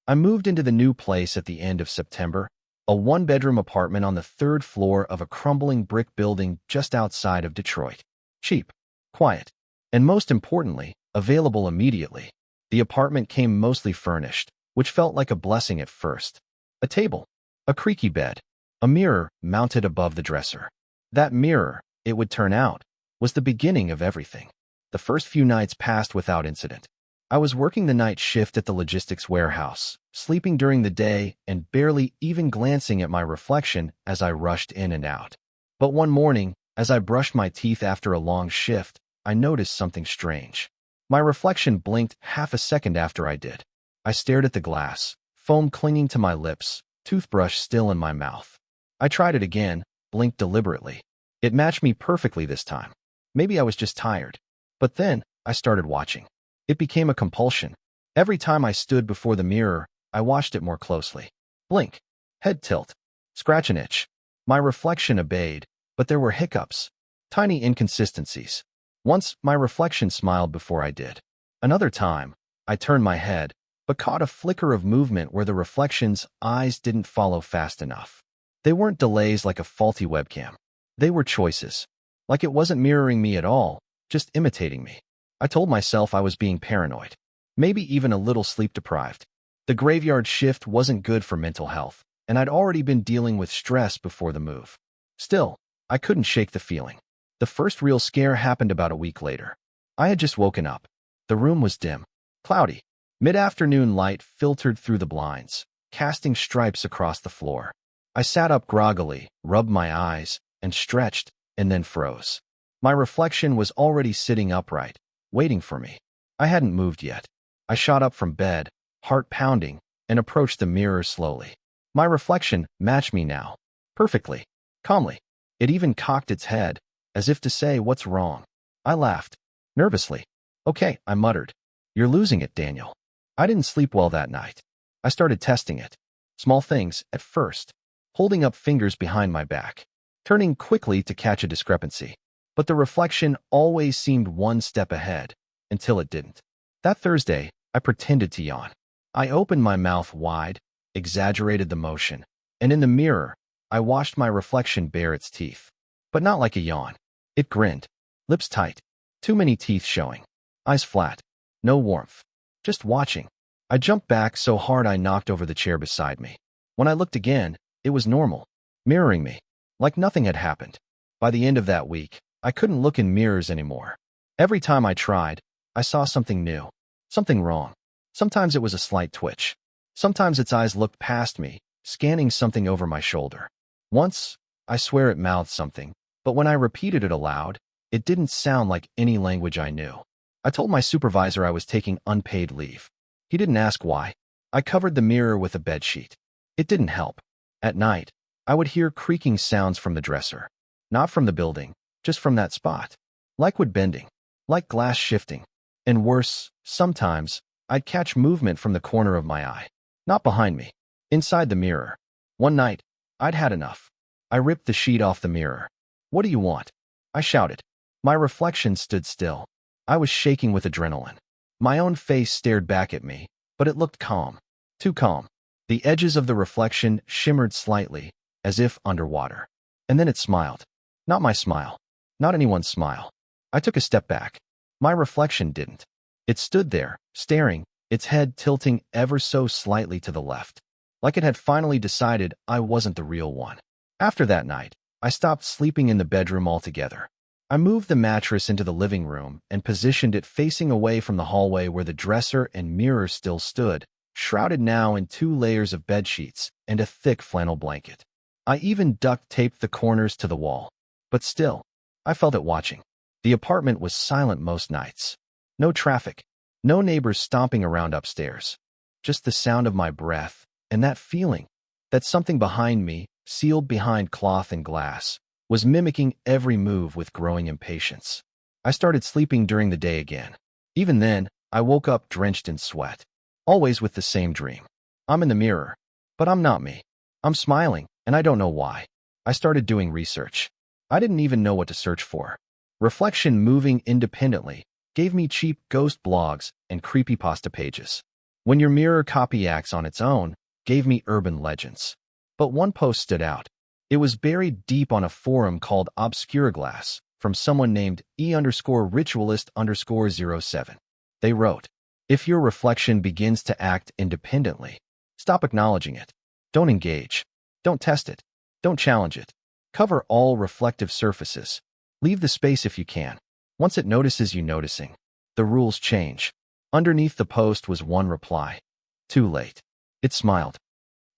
I moved into the new place at the end of September, a one-bedroom apartment on the third floor of a crumbling brick building just outside of Detroit. Cheap, quiet, and most importantly, available immediately. The apartment came mostly furnished, which felt like a blessing at first. A table, a creaky bed, a mirror mounted above the dresser. That mirror, it would turn out, was the beginning of everything. The first few nights passed without incident. I was working the night shift at the logistics warehouse, sleeping during the day and barely even glancing at my reflection as I rushed in and out. But one morning, as I brushed my teeth after a long shift, I noticed something strange. My reflection blinked half a second after I did. I stared at the glass, foam clinging to my lips, toothbrush still in my mouth. I tried it again, blinked deliberately. It matched me perfectly this time. Maybe I was just tired. But then, I started watching. It became a compulsion. Every time I stood before the mirror, I watched it more closely. Blink, head tilt, scratch an itch. My reflection obeyed, but there were hiccups, tiny inconsistencies. Once, my reflection smiled before I did. Another time, I turned my head, but caught a flicker of movement where the reflection's eyes didn't follow fast enough. They weren't delays like a faulty webcam. They were choices. Like it wasn't mirroring me at all, just imitating me. I told myself I was being paranoid, maybe even a little sleep-deprived. The graveyard shift wasn't good for mental health, and I'd already been dealing with stress before the move. Still, I couldn't shake the feeling. The first real scare happened about a week later. I had just woken up. The room was dim, cloudy. Mid-afternoon light filtered through the blinds, casting stripes across the floor. I sat up groggily, rubbed my eyes, and stretched, and then froze. My reflection was already sitting upright, waiting for me. I hadn't moved yet. I shot up from bed, heart pounding, and approached the mirror slowly. My reflection matched me now, perfectly, calmly. It even cocked its head, as if to say, "What's wrong?" I laughed, nervously. "Okay," I muttered. "You're losing it, Daniel." I didn't sleep well that night. I started testing it. Small things, at first. Holding up fingers behind my back. Turning quickly to catch a discrepancy. But the reflection always seemed one step ahead, until it didn't. That Thursday, I pretended to yawn. I opened my mouth wide, exaggerated the motion, and in the mirror, I watched my reflection bare its teeth. But not like a yawn. It grinned. Lips tight. Too many teeth showing. Eyes flat. No warmth. Just watching. I jumped back so hard I knocked over the chair beside me. When I looked again, it was normal. Mirroring me. Like nothing had happened. By the end of that week, I couldn't look in mirrors anymore. Every time I tried, I saw something new. Something wrong. Sometimes it was a slight twitch. Sometimes its eyes looked past me, scanning something over my shoulder. Once, I swear it mouthed something, but when I repeated it aloud, it didn't sound like any language I knew. I told my supervisor I was taking unpaid leave. He didn't ask why. I covered the mirror with a bedsheet. It didn't help. At night, I would hear creaking sounds from the dresser. Not from the building, just from that spot. Like wood bending. Like glass shifting. And worse, sometimes, I'd catch movement from the corner of my eye. Not behind me. Inside the mirror. One night, I'd had enough. I ripped the sheet off the mirror. "What do you want?" I shouted. My reflection stood still. I was shaking with adrenaline. My own face stared back at me, but it looked calm. Too calm. The edges of the reflection shimmered slightly, as if underwater. And then it smiled. Not my smile. Not anyone's smile. I took a step back. My reflection didn't. It stood there, staring, its head tilting ever so slightly to the left. Like it had finally decided I wasn't the real one. After that night, I stopped sleeping in the bedroom altogether. I moved the mattress into the living room and positioned it facing away from the hallway where the dresser and mirror still stood, shrouded now in 2 layers of bedsheets and a thick flannel blanket. I even duct taped the corners to the wall. But still, I felt it watching. The apartment was silent most nights. No traffic. No neighbors stomping around upstairs. Just the sound of my breath and that feeling that something behind me, sealed behind cloth and glass, was mimicking every move with growing impatience. I started sleeping during the day again. Even then, I woke up drenched in sweat. Always with the same dream. I'm in the mirror. But I'm not me. I'm smiling, and I don't know why. I started doing research. I didn't even know what to search for. Reflection moving independently gave me cheap ghost blogs and creepypasta pages. When Your Mirror Copy Acts on Its Own gave me urban legends. But one post stood out. It was buried deep on a forum called Obscuraglass from someone named E_ritualist_07. They wrote, "If your reflection begins to act independently, stop acknowledging it. Don't engage. Don't test it. Don't challenge it. Cover all reflective surfaces. Leave the space if you can. Once it notices you noticing, the rules change." Underneath the post was one reply. "Too late." It smiled.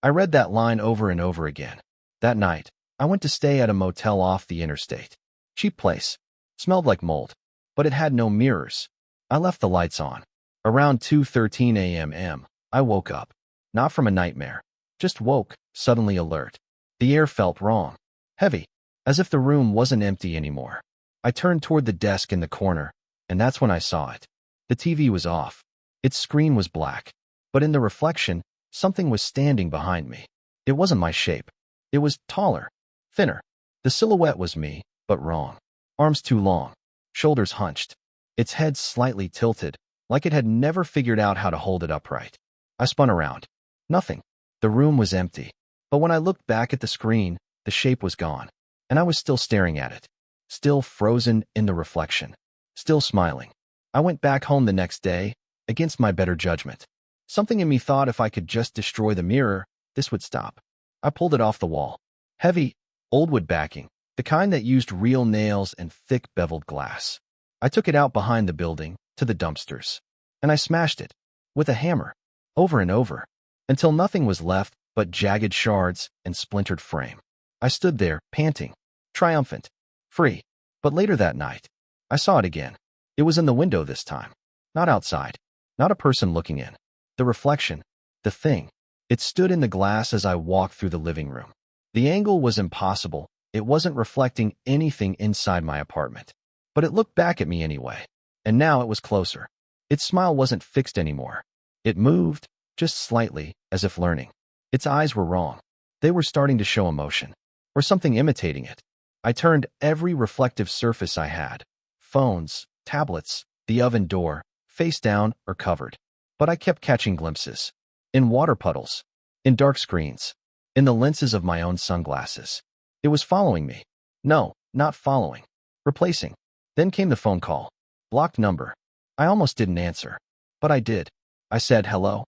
I read that line over and over again. That night, I went to stay at a motel off the interstate. Cheap place. Smelled like mold, but it had no mirrors. I left the lights on. Around 2:13 a.m., I woke up. Not from a nightmare. Just woke, suddenly alert. The air felt wrong. Heavy. As if the room wasn't empty anymore. I turned toward the desk in the corner, and that's when I saw it. The TV was off. Its screen was black. But in the reflection, something was standing behind me. It wasn't my shape. It was taller, thinner. The silhouette was me, but wrong. Arms too long. Shoulders hunched. Its head slightly tilted, like it had never figured out how to hold it upright. I spun around. Nothing. The room was empty. But when I looked back at the screen, the shape was gone. And I was still staring at it. Still frozen in the reflection. Still smiling. I went back home the next day, against my better judgment. Something in me thought if I could just destroy the mirror, this would stop. I pulled it off the wall. Heavy, old wood backing, the kind that used real nails and thick beveled glass. I took it out behind the building, to the dumpsters. And I smashed it, with a hammer, over and over, until nothing was left but jagged shards and splintered frame. I stood there, panting, triumphant, free. But later that night, I saw it again. It was in the window this time. Not outside. Not a person looking in. The reflection. The thing. It stood in the glass as I walked through the living room. The angle was impossible. It wasn't reflecting anything inside my apartment. But it looked back at me anyway. And now it was closer. Its smile wasn't fixed anymore. It moved, just slightly, as if learning. Its eyes were wrong. They were starting to show emotion. Or something imitating it. I turned every reflective surface I had. Phones, tablets, the oven door, face down or covered. But I kept catching glimpses. In water puddles. In dark screens. In the lenses of my own sunglasses. It was following me. No, not following. Replacing. Then came the phone call. Blocked number. I almost didn't answer. But I did. I said hello.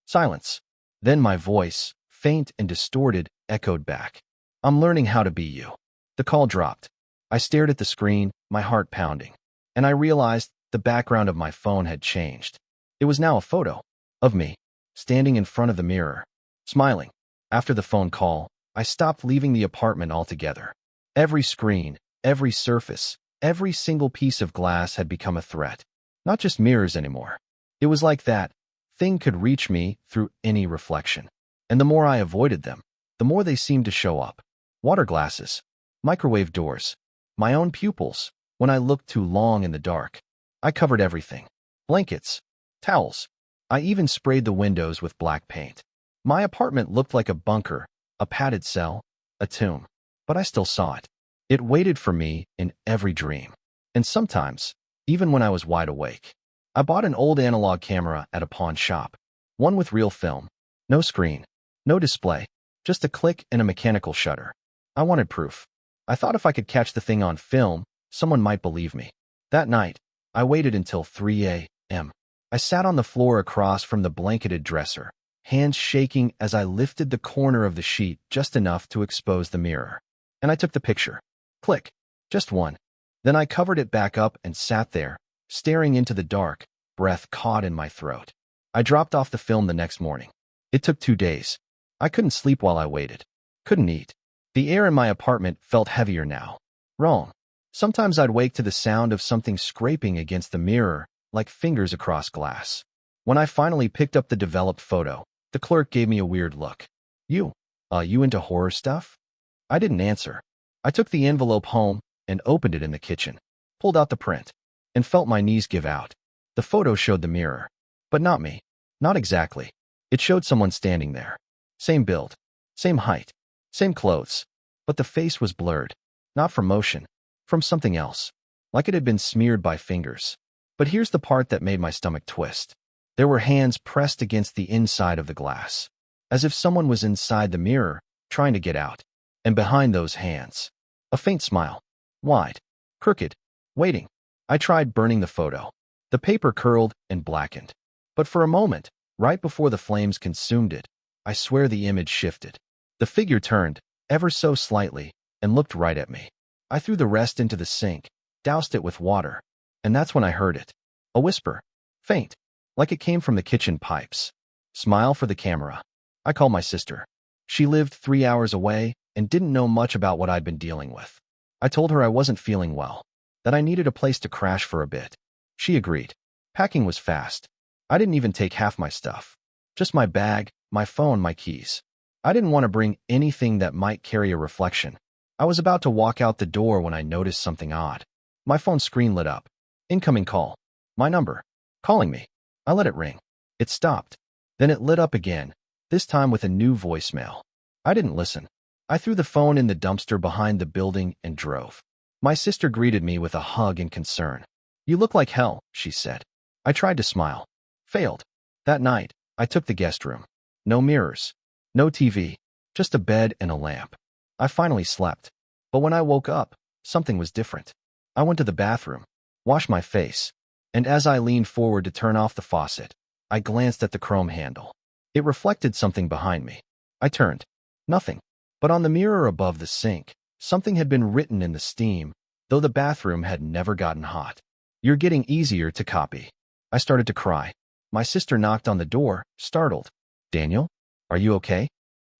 Silence. Then my voice, faint and distorted, echoed back. "I'm learning how to be you." The call dropped. I stared at the screen, my heart pounding. And I realized the background of my phone had changed. It was now a photo of me, standing in front of the mirror, smiling. After the phone call, I stopped leaving the apartment altogether. Every screen, every surface, every single piece of glass had become a threat. Not just mirrors anymore. It was like that thing could reach me through any reflection. And the more I avoided them, the more they seemed to show up. Water glasses, microwave doors, my own pupils, when I looked too long in the dark. I covered everything. Blankets, towels. I even sprayed the windows with black paint. My apartment looked like a bunker, a padded cell, a tomb. But I still saw it. It waited for me in every dream. And sometimes, even when I was wide awake. I bought an old analog camera at a pawn shop. One with real film. No screen. No display. Just a click and a mechanical shutter. I wanted proof. I thought if I could catch the thing on film, someone might believe me. That night, I waited until 3 a.m. I sat on the floor across from the blanketed dresser, hands shaking as I lifted the corner of the sheet just enough to expose the mirror. And I took the picture. Click. Just one. Then I covered it back up and sat there, staring into the dark, breath caught in my throat. I dropped off the film the next morning. It took 2 days. I couldn't sleep while I waited. Couldn't eat. The air in my apartment felt heavier now. Wrong. Sometimes I'd wake to the sound of something scraping against the mirror, like fingers across glass. When I finally picked up the developed photo, the clerk gave me a weird look. You into horror stuff?" I didn't answer. I took the envelope home and opened it in the kitchen, pulled out the print, and felt my knees give out. The photo showed the mirror. But not me. Not exactly. It showed someone standing there. Same build. Same height. Same clothes. But the face was blurred. Not from motion. From something else. Like it had been smeared by fingers. But here's the part that made my stomach twist. There were hands pressed against the inside of the glass, as if someone was inside the mirror, trying to get out. And behind those hands, a faint smile. Wide, crooked, waiting. I tried burning the photo. The paper curled and blackened. But for a moment, right before the flames consumed it, I swear the image shifted. The figure turned, ever so slightly, and looked right at me. I threw the rest into the sink, doused it with water, and that's when I heard it. A whisper. Faint, like it came from the kitchen pipes. Smile for the camera. I called my sister. She lived 3 hours away and didn't know much about what I'd been dealing with. I told her I wasn't feeling well, that I needed a place to crash for a bit. She agreed. Packing was fast. I didn't even take half my stuff. Just my bag, my phone, my keys. I didn't want to bring anything that might carry a reflection. I was about to walk out the door when I noticed something odd. My phone screen lit up. Incoming call. My number. Calling me. I let it ring. It stopped. Then it lit up again, this time with a new voicemail. I didn't listen. I threw the phone in the dumpster behind the building and drove. My sister greeted me with a hug and concern. You look like hell, she said. I tried to smile. Failed. That night, I took the guest room. No mirrors. No TV. Just a bed and a lamp. I finally slept. But when I woke up, something was different. I went to the bathroom, washed my face, and as I leaned forward to turn off the faucet, I glanced at the chrome handle. It reflected something behind me. I turned. Nothing. But on the mirror above the sink, something had been written in the steam, though the bathroom had never gotten hot. You're getting easier to copy. I started to cry. My sister knocked on the door, startled. Daniel? Are you okay?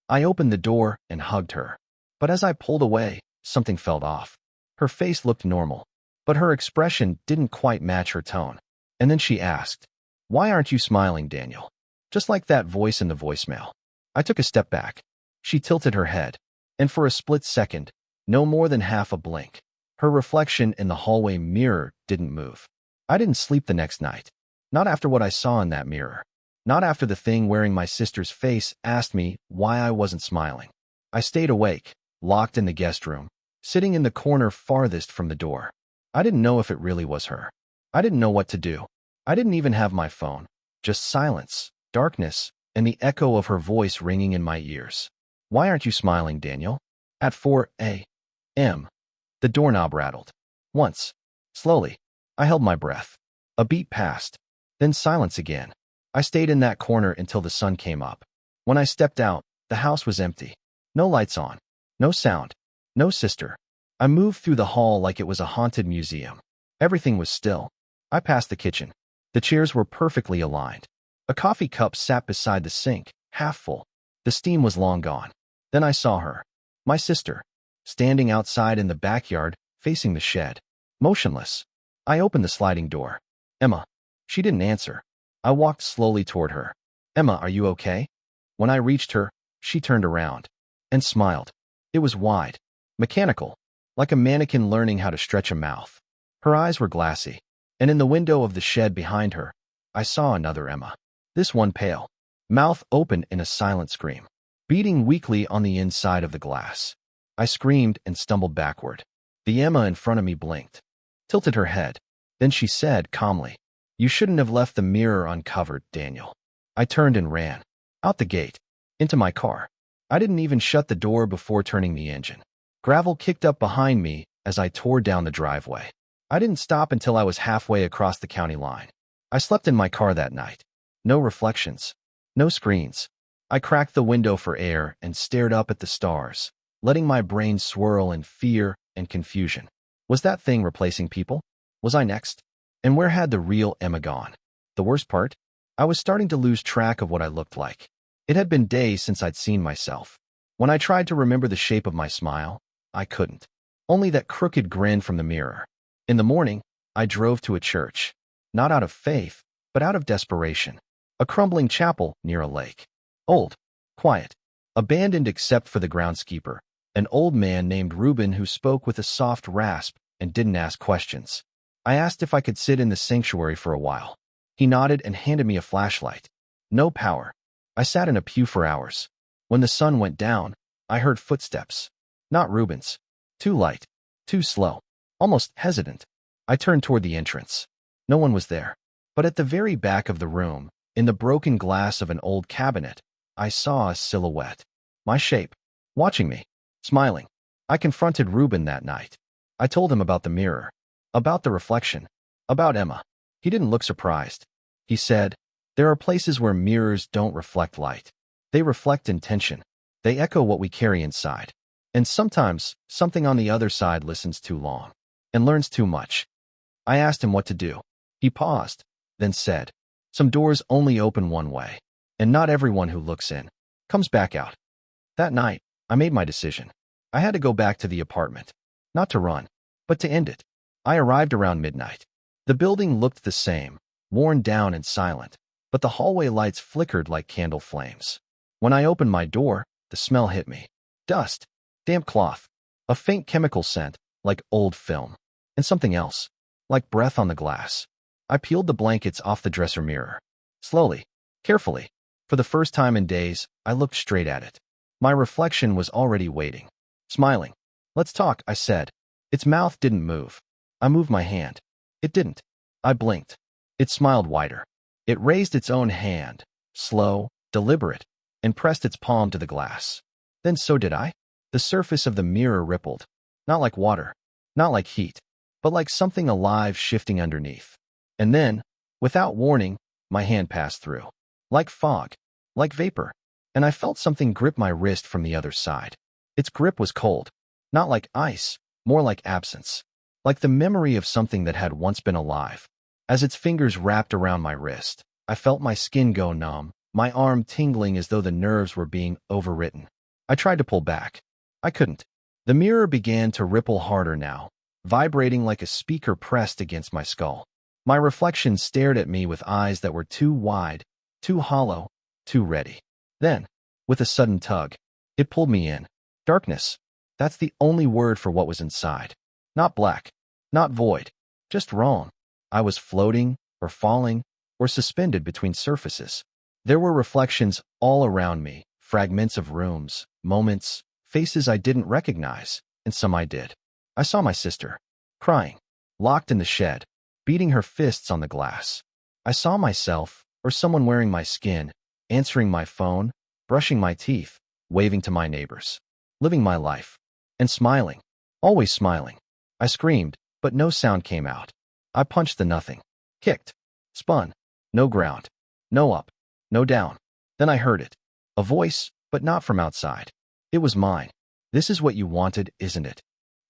I opened the door and hugged her. But as I pulled away, something felt off. Her face looked normal, but her expression didn't quite match her tone. And then she asked, Why aren't you smiling, Daniel? Just like that voice in the voicemail. I took a step back. She tilted her head, and for a split second, no more than half a blink, her reflection in the hallway mirror didn't move. I didn't sleep the next night. Not after what I saw in that mirror. Not after the thing wearing my sister's face asked me why I wasn't smiling. I stayed awake, locked in the guest room, sitting in the corner farthest from the door. I didn't know if it really was her. I didn't know what to do. I didn't even have my phone. Just silence, darkness, and the echo of her voice ringing in my ears. Why aren't you smiling, Daniel? At 4 a.m. The doorknob rattled. Once. Slowly. I held my breath. A beat passed. Then silence again. I stayed in that corner until the sun came up. When I stepped out, the house was empty. No lights on. No sound. No sister. I moved through the hall like it was a haunted museum. Everything was still. I passed the kitchen. The chairs were perfectly aligned. A coffee cup sat beside the sink, half full. The steam was long gone. Then I saw her, my sister, standing outside in the backyard, facing the shed, motionless. I opened the sliding door. Emma. She didn't answer. I walked slowly toward her. Emma, are you okay? When I reached her, she turned around and smiled. It was wide, mechanical, like a mannequin learning how to stretch a mouth. Her eyes were glassy, and in the window of the shed behind her, I saw another Emma. This one pale, mouth open in a silent scream, beating weakly on the inside of the glass. I screamed and stumbled backward. The Emma in front of me blinked, tilted her head. Then she said calmly, You shouldn't have left the mirror uncovered, Daniel. I turned and ran. Out the gate. Into my car. I didn't even shut the door before turning the engine. Gravel kicked up behind me as I tore down the driveway. I didn't stop until I was halfway across the county line. I slept in my car that night. No reflections. No screens. I cracked the window for air and stared up at the stars, letting my brain swirl in fear and confusion. Was that thing replacing people? Was I next? And where had the real Emma gone? The worst part? I was starting to lose track of what I looked like. It had been days since I'd seen myself. When I tried to remember the shape of my smile, I couldn't. Only that crooked grin from the mirror. In the morning, I drove to a church. Not out of faith, but out of desperation. A crumbling chapel near a lake. Old. Quiet. Abandoned except for the groundskeeper, an old man named Reuben who spoke with a soft rasp and didn't ask questions. I asked if I could sit in the sanctuary for a while. He nodded and handed me a flashlight. No power. I sat in a pew for hours. When the sun went down, I heard footsteps. Not Reuben's. Too light. Too slow. Almost hesitant. I turned toward the entrance. No one was there. But at the very back of the room, In the broken glass of an old cabinet, I saw a silhouette. My shape. Watching me. Smiling. I confronted Ruben that night. I told him about the mirror. About the reflection. About Emma. He didn't look surprised. He said, "There are places where mirrors don't reflect light. They reflect intention. They echo what we carry inside. And sometimes, something on the other side listens too long and learns too much." I asked him what to do. He paused, then said, "Some doors only open one way, and not everyone who looks in comes back out." That night, I made my decision. I had to go back to the apartment. Not to run, but to end it. I arrived around midnight. The building looked the same, worn down and silent, but the hallway lights flickered like candle flames. When I opened my door, the smell hit me. Dust, damp cloth, a faint chemical scent, like old film, and something else, like breath on the glass. I peeled the blankets off the dresser mirror. Slowly, carefully. For the first time in days, I looked straight at it. My reflection was already waiting. Smiling. "Let's talk," I said. Its mouth didn't move. I moved my hand. It didn't. I blinked. It smiled wider. It raised its own hand, slow, deliberate, and pressed its palm to the glass. Then so did I. The surface of the mirror rippled. Not like water, not like heat, but like something alive shifting underneath. And then, without warning, my hand passed through. Like fog, like vapor. And I felt something grip my wrist from the other side. Its grip was cold. Not like ice, more like absence. Like the memory of something that had once been alive. As its fingers wrapped around my wrist, I felt my skin go numb, my arm tingling as though the nerves were being overwritten. I tried to pull back. I couldn't. The mirror began to ripple harder now, vibrating like a speaker pressed against my skull. My reflection stared at me with eyes that were too wide, too hollow, too ready. Then, with a sudden tug, it pulled me in. Darkness. That's the only word for what was inside. Not black, not void, just wrong. I was floating, or falling, or suspended between surfaces. There were reflections all around me, fragments of rooms, moments, faces I didn't recognize, and some I did. I saw my sister, crying, locked in the shed, beating her fists on the glass. I saw myself, or someone wearing my skin, answering my phone, brushing my teeth, waving to my neighbors, living my life, and smiling, always smiling. I screamed, but no sound came out. I punched the nothing, kicked, spun, no ground, no up, no down. Then I heard it, a voice, but not from outside. It was mine. "This is what you wanted, isn't it?"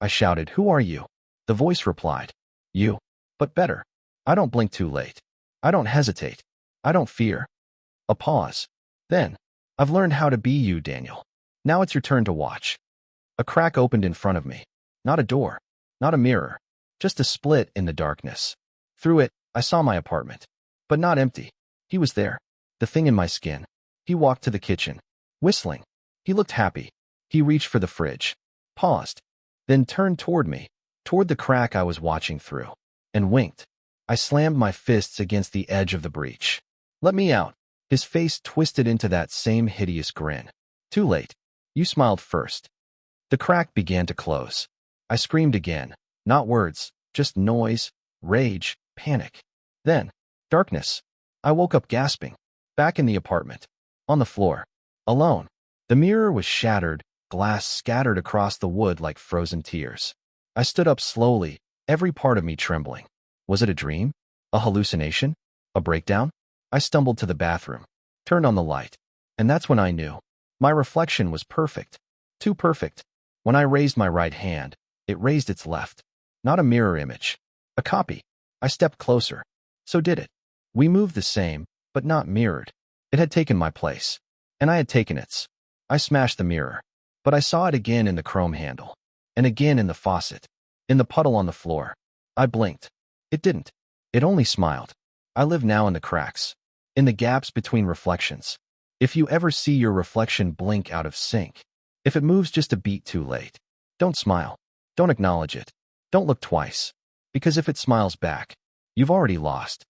I shouted, "Who are you?" The voice replied, "You, but better. I don't blink too late. I don't hesitate. I don't fear." A pause. Then, "I've learned how to be you, Daniel. Now it's your turn to watch." A crack opened in front of me. Not a door, not a mirror, just a split in the darkness. Through it, I saw my apartment. But not empty. He was there, the thing in my skin. He walked to the kitchen, whistling. He looked happy. He reached for the fridge, paused, then turned toward me, toward the crack I was watching through, and winked. I slammed my fists against the edge of the breach. "Let me out." His face twisted into that same hideous grin. "Too late. You smiled first." The crack began to close. I screamed again. Not words, just noise, rage, panic. Then, darkness. I woke up gasping. Back in the apartment. On the floor. Alone. The mirror was shattered, glass scattered across the wood like frozen tears. I stood up slowly, every part of me trembling. Was it a dream? A hallucination? A breakdown? I stumbled to the bathroom, turned on the light, and that's when I knew. My reflection was perfect. Too perfect. When I raised my right hand, it raised its left. Not a mirror image. A copy. I stepped closer. So did it. We moved the same, but not mirrored. It had taken my place, and I had taken its. I smashed the mirror, but I saw it again in the chrome handle, and again in the faucet, in the puddle on the floor. I blinked. It didn't. It only smiled. I live now in the cracks, in the gaps between reflections. If you ever see your reflection blink out of sync, if it moves just a beat too late, don't smile. Don't acknowledge it. Don't look twice. Because if it smiles back, you've already lost.